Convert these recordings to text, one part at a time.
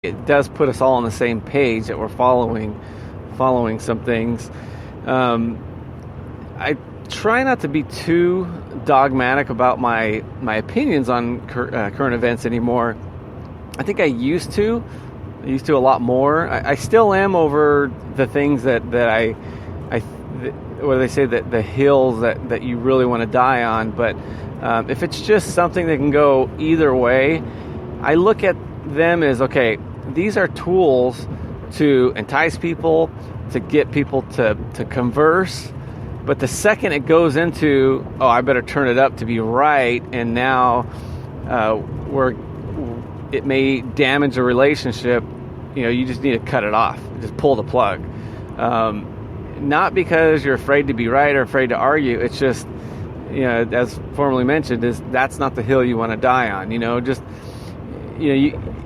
it does put us all on the same page that we're following some things. I try not to be too dogmatic about my opinions on current events anymore. I think I used to a lot more. I still am over the things that what do they say, that the hills that you really want to die on. But if it's just something that can go either way, I look at them as, okay, these are tools to entice people, to get people to converse. But the second it goes into, oh, I better turn it up to be right, and now it may damage a relationship, you just need to cut it off. Just pull the plug. Not because you're afraid to be right or afraid to argue. It's just, as formerly mentioned, that's not the hill you want to die on.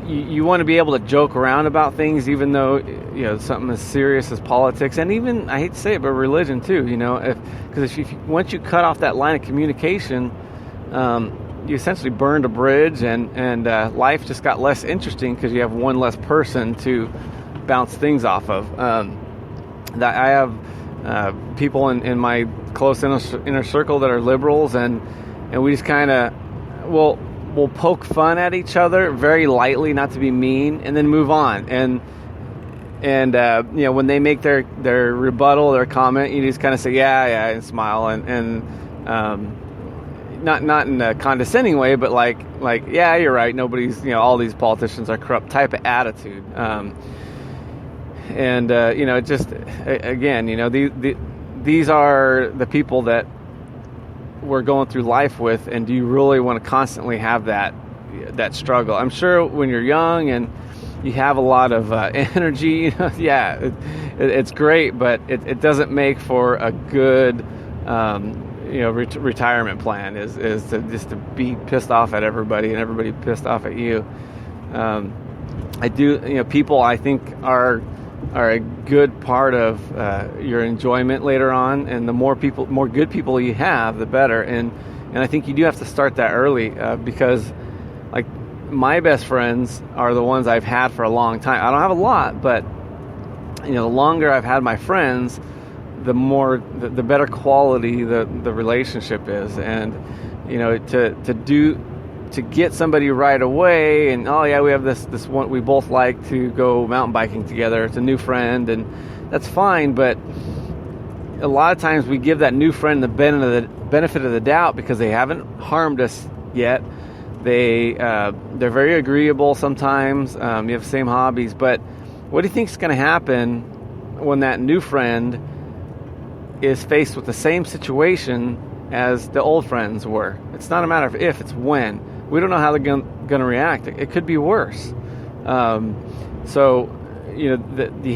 You want to be able to joke around about things, even though something as serious as politics, and even, I hate to say it, but religion too. Because once you cut off that line of communication, you essentially burned a bridge, and life just got less interesting because you have one less person to bounce things off of. I have people in my close inner circle that are liberals, and we just kind of we'll poke fun at each other very lightly, not to be mean, and then move on. And when they make their rebuttal, their comment, you just kind of say yeah, and smile, and not in a condescending way, but like yeah, you're right. Nobody's all these politicians are corrupt type of attitude. Just again, these are the people that we're going through life with, and do you really want to constantly have that struggle? I'm sure when you're young and you have a lot of energy, yeah, it's great, but it doesn't make for a good retirement plan. Is to just to be pissed off at everybody and everybody pissed off at you. People I think are a good part of your enjoyment later on, and the more good people you have, the better. And I think you do have to start that early, because like my best friends are the ones I've had for a long time. I don't have a lot, but the longer I've had my friends, the better quality the relationship is. And to get somebody right away, and oh yeah, we have this one, we both like to go mountain biking together, it's a new friend, and that's fine. But a lot of times we give that new friend the benefit of the doubt because they haven't harmed us yet. They're very agreeable sometimes. You have the same hobbies, but what do you think is going to happen when that new friend is faced with the same situation as the old friends were? It's not a matter of if, it's when. We don't know how they're going to react. It could be worse. You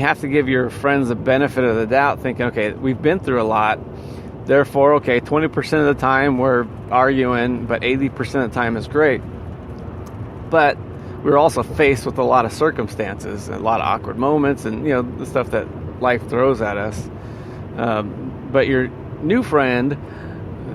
have to give your friends the benefit of the doubt, thinking, okay, we've been through a lot. Therefore, okay, 20% of the time we're arguing, but 80% of the time is great. But we're also faced with a lot of circumstances, a lot of awkward moments, and the stuff that life throws at us. But your new friend,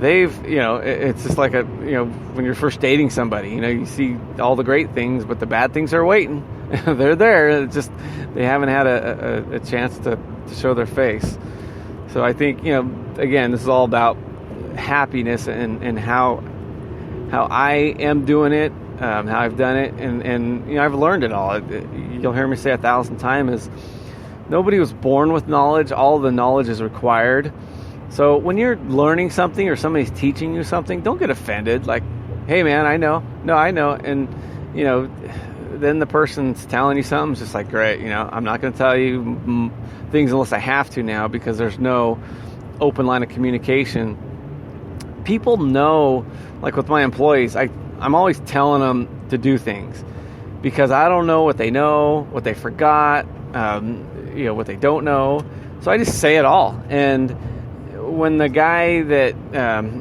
it's just like when you're first dating somebody, you see all the great things, but the bad things are waiting. They're there. It's just they haven't had a chance to show their face. So I think, again, this is all about happiness and how I am doing it, how I've done it, and I've learned it all. You'll hear me say 1,000 times, is nobody was born with knowledge. All the knowledge is required. So when you're learning something or somebody's teaching you something, don't get offended. Like, hey man, I know. No, I know. And, then the person's telling you something, it's just like, great, I'm not going to tell you things unless I have to now, because there's no open line of communication. People know, like with my employees, I'm always telling them to do things because I don't know what they know, what they forgot, what they don't know. So I just say it all. And when the guy that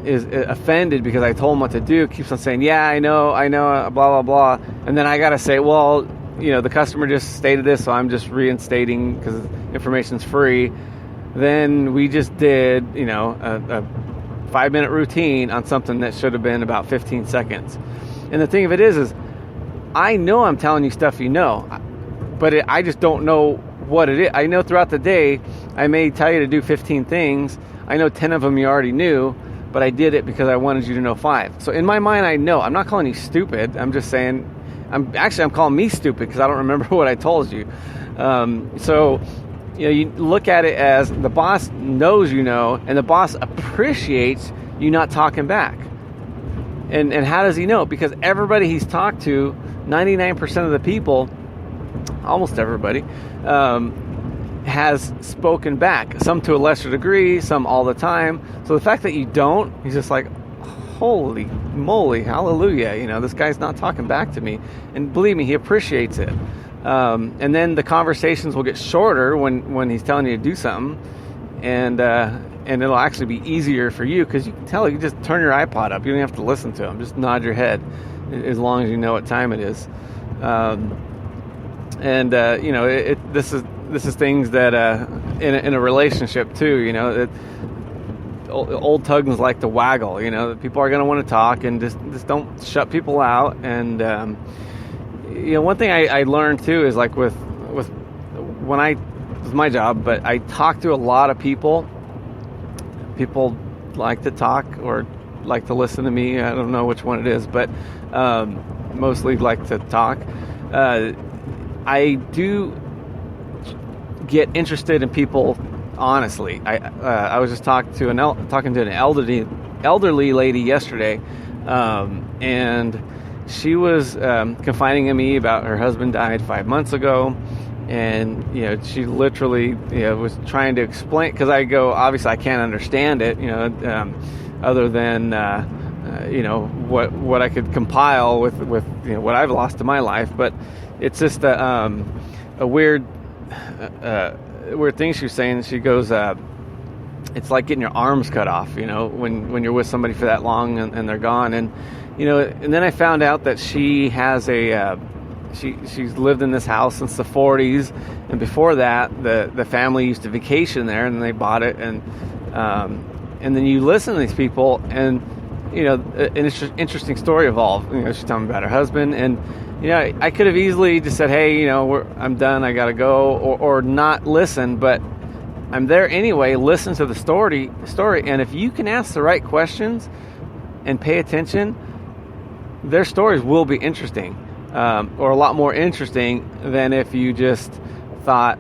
is offended because I told him what to do keeps on saying, yeah, I know, blah, blah, blah. And then I got to say, well, the customer just stated this, so I'm just reinstating because information's free. Then we just did, a 5-minute routine on something that should have been about 15 seconds. And the thing of it is I know I'm telling you stuff but I just don't know what it is. I know throughout the day, I may tell you to do 15 things. I know 10 of them you already knew, but I did it because I wanted you to know 5. So in my mind, I know. I'm not calling you stupid. I'm just saying, I'm calling me stupid because I don't remember what I told you. So, you look at it as the boss knows you know, and the boss appreciates you not talking back. And how does he know? Because everybody he's talked to, 99% of the people, almost everybody, has spoken back. Some to a lesser degree, some all the time. So the fact that you don't, he's just like, holy moly, hallelujah. This guy's not talking back to me. And believe me, he appreciates it. And then the conversations will get shorter when he's telling you to do something. And it'll actually be easier for you because you can tell, you just turn your iPod up. You don't have to listen to him. Just nod your head as long as you know what time it is. This is things that in a relationship too. Old tugs like to waggle. People are going to want to talk, and just don't shut people out. And one thing I learned too is like with when it was my job, but I talk to a lot of people. People like to talk or like to listen to me. I don't know which one it is, but mostly like to talk. I do get interested in people honestly. I was just talking to an elderly lady yesterday, and she was confiding in me about her husband died 5 months ago. And she literally was trying to explain, because I go, obviously I can't understand it, other than what I could compile with what I've lost in my life. But it's just a weird thing she was saying. She goes, it's like getting your arms cut off, when you're with somebody for that long and they're gone. And and then I found out that she has she's lived in this house since the 40s, and before that, the family used to vacation there, and they bought it, and then you listen to these people, and an interesting story evolved. She's telling me about her husband, and I could have easily just said, hey, I'm done, I gotta go, or not listen, but I'm there anyway. Listen to the story, and if you can ask the right questions and pay attention, their stories will be interesting. Or a lot more interesting than if you just thought,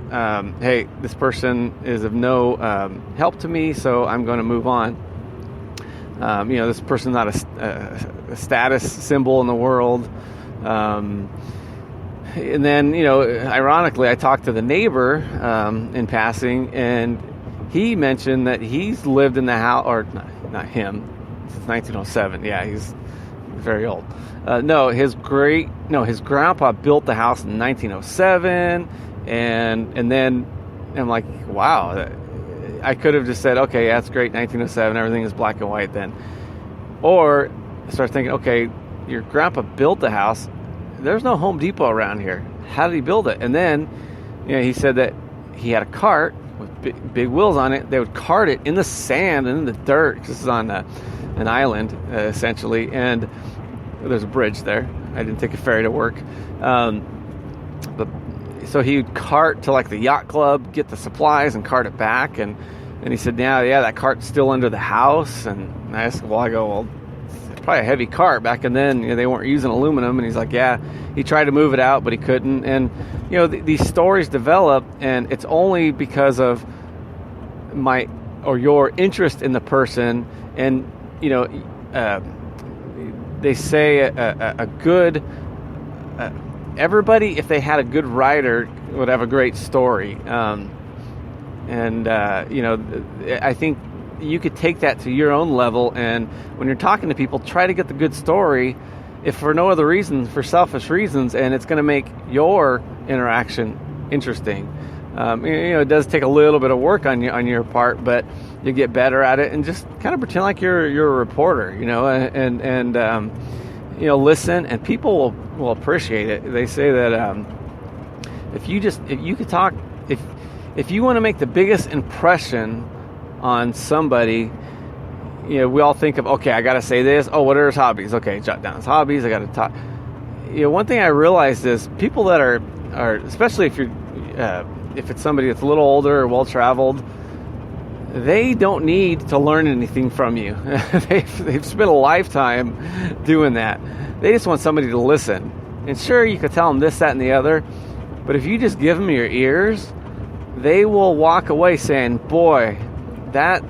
hey, this person is of no help to me, so I'm going to move on. This person's not a status symbol in the world. And then, ironically, I talked to the neighbor in passing, and he mentioned that he's lived in the house, or not him, since 1907. Yeah, he's very old. His grandpa built the house in 1907, and then I'm like, wow, I could have just said, okay, that's great, 1907, everything is black and white then. Or I started thinking, okay, your grandpa built the house, there's no Home Depot around here. How did he build it? And then, he said that he had a cart with big wheels on it. They would cart it in the sand and in the dirt, because this is on an island, essentially, and there's a bridge there. I didn't take a ferry to work. But so he would cart to like the yacht club, get the supplies, and cart it back. And he said, yeah, that cart's still under the house. And I asked, well, it's probably a heavy cart. Back in then, they weren't using aluminum. And he's like, yeah, he tried to move it out, but he couldn't. And, these stories develop, and it's only because of your interest in the person. And, they say a good everybody, if they had a good writer, would have a great story. I think you could take that to your own level, and when you're talking to people, try to get the good story, if for no other reason, for selfish reasons, and it's going to make your interaction interesting. It does take a little bit of work on your part, but you get better at it, and just kind of pretend like you're a reporter, and listen, and people will appreciate it. They say that if you want to make the biggest impression on somebody, we all think of, okay, I got to say this. Oh, what are his hobbies? Okay, jot down his hobbies. I got to talk. One thing I realized is people that are or especially if it's somebody that's a little older or well-traveled, they don't need to learn anything from you. They've spent a lifetime doing that. They just want somebody to listen. And sure, you could tell them this, that, and the other, but if you just give them your ears, they will walk away saying, boy, that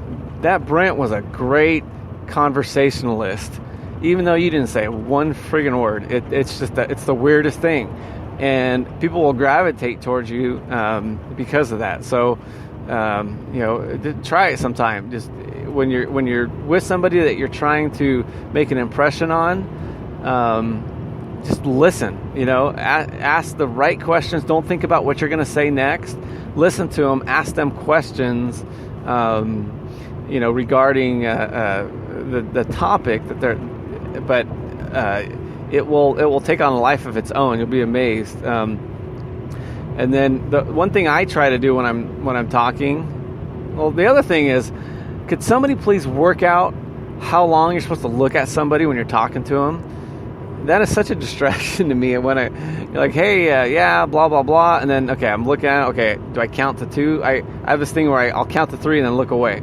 Brent was a great conversationalist, even though you didn't say one friggin' word. It's just that it's the weirdest thing, and people will gravitate towards you because of that. So try it sometime. Just when you're with somebody that you're trying to make an impression on, just listen. Ask the right questions. Don't think about what you're going to say next. Listen to them. Ask them questions regarding the topic that they're, but it will take on a life of its own. You'll be amazed. And then the one thing I try to do when I'm talking, well, the other thing is, could somebody please work out how long you're supposed to look at somebody when you're talking to them? That is such a distraction to me. And when you're like, hey, yeah, blah, blah, blah. And then, okay, I'm looking at it. Okay, do I count to 2? I have this thing where I'll count to 3 and then look away.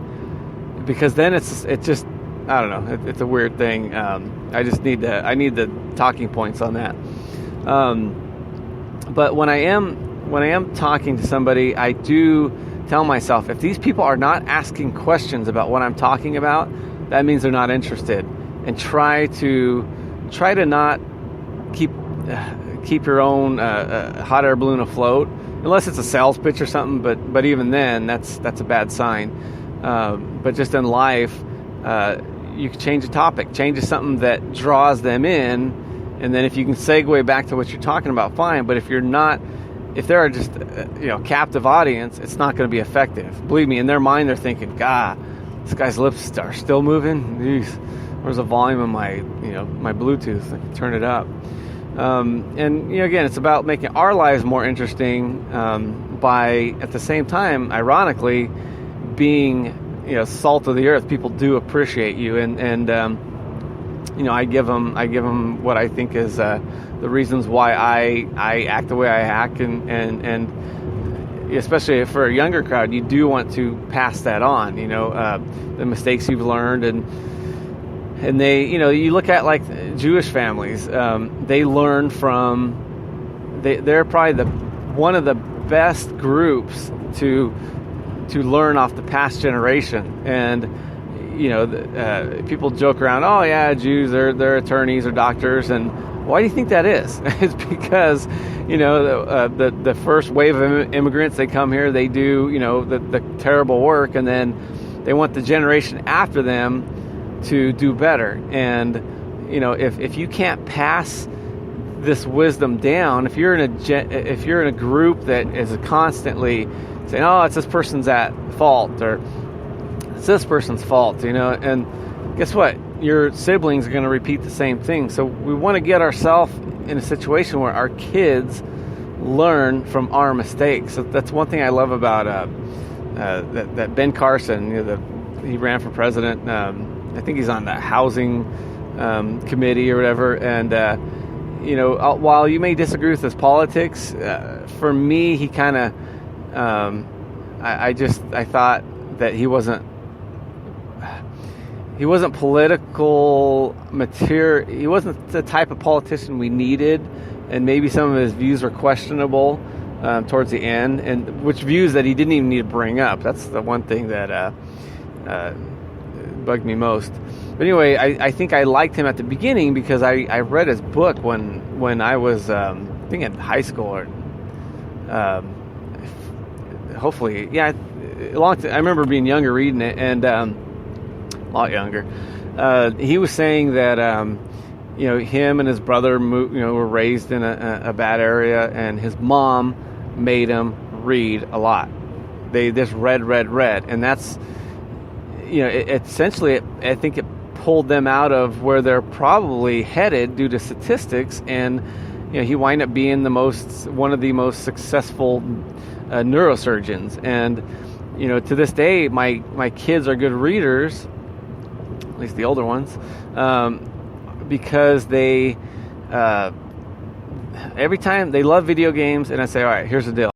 Because then it's just, I don't know, it's a weird thing. I need the talking points on that. But when I am talking to somebody, I do tell myself, if these people are not asking questions about what I'm talking about, that means they're not interested. And try to not keep your own hot air balloon afloat, unless it's a sales pitch or something. But even then, that's a bad sign. But just in life, you can change the topic, change to something that draws them in, and then if you can segue back to what you're talking about, fine. But if they're just captive audience, it's not going to be effective. Believe me, in their mind, they're thinking, God, this guy's lips are still moving. Jeez. There's a volume in my Bluetooth. I can turn it up. And again, it's about making our lives more interesting by, at the same time, ironically, being salt of the earth. People do appreciate you, and I give them what I think is the reasons why I act the way I act, and especially for a younger crowd, you do want to pass that on. The mistakes you've learned, and they, you look at like Jewish families, they learn from, they're probably one of the best groups to learn off the past generation. And people joke around, oh yeah, Jews, they're attorneys or doctors, and why do you think that is? It's because the first wave of immigrants, they come here, they do the terrible work, and then they want the generation after them to do better. And if you can't pass this wisdom down, if you're in a group that is constantly saying, oh, it's this person's at fault, or it's this person's fault, and guess what? Your siblings are going to repeat the same thing. So we want to get ourselves in a situation where our kids learn from our mistakes. So that's one thing I love about that Ben Carson. He ran for president. I think he's on the housing committee or whatever. And while you may disagree with his politics, for me, he kind of I thought that he wasn't political material. He wasn't the type of politician we needed, and maybe some of his views were questionable towards the end, and which views that he didn't even need to bring up. That's the one thing that bugged me most. But anyway, I think I liked him at the beginning because I read his book when I was I think in high school, or hopefully, yeah, a long time. I remember being younger reading it, and a lot younger. He was saying that him and his brother were raised in a bad area, and his mom made him read a lot. They just read, and that's essentially I think it pulled them out of where they're probably headed due to statistics, and he wound up being one of the most successful neurosurgeons. And to this day, my kids are good readers, at least the older ones, because they every time they love video games, and I say, all right, here's the deal.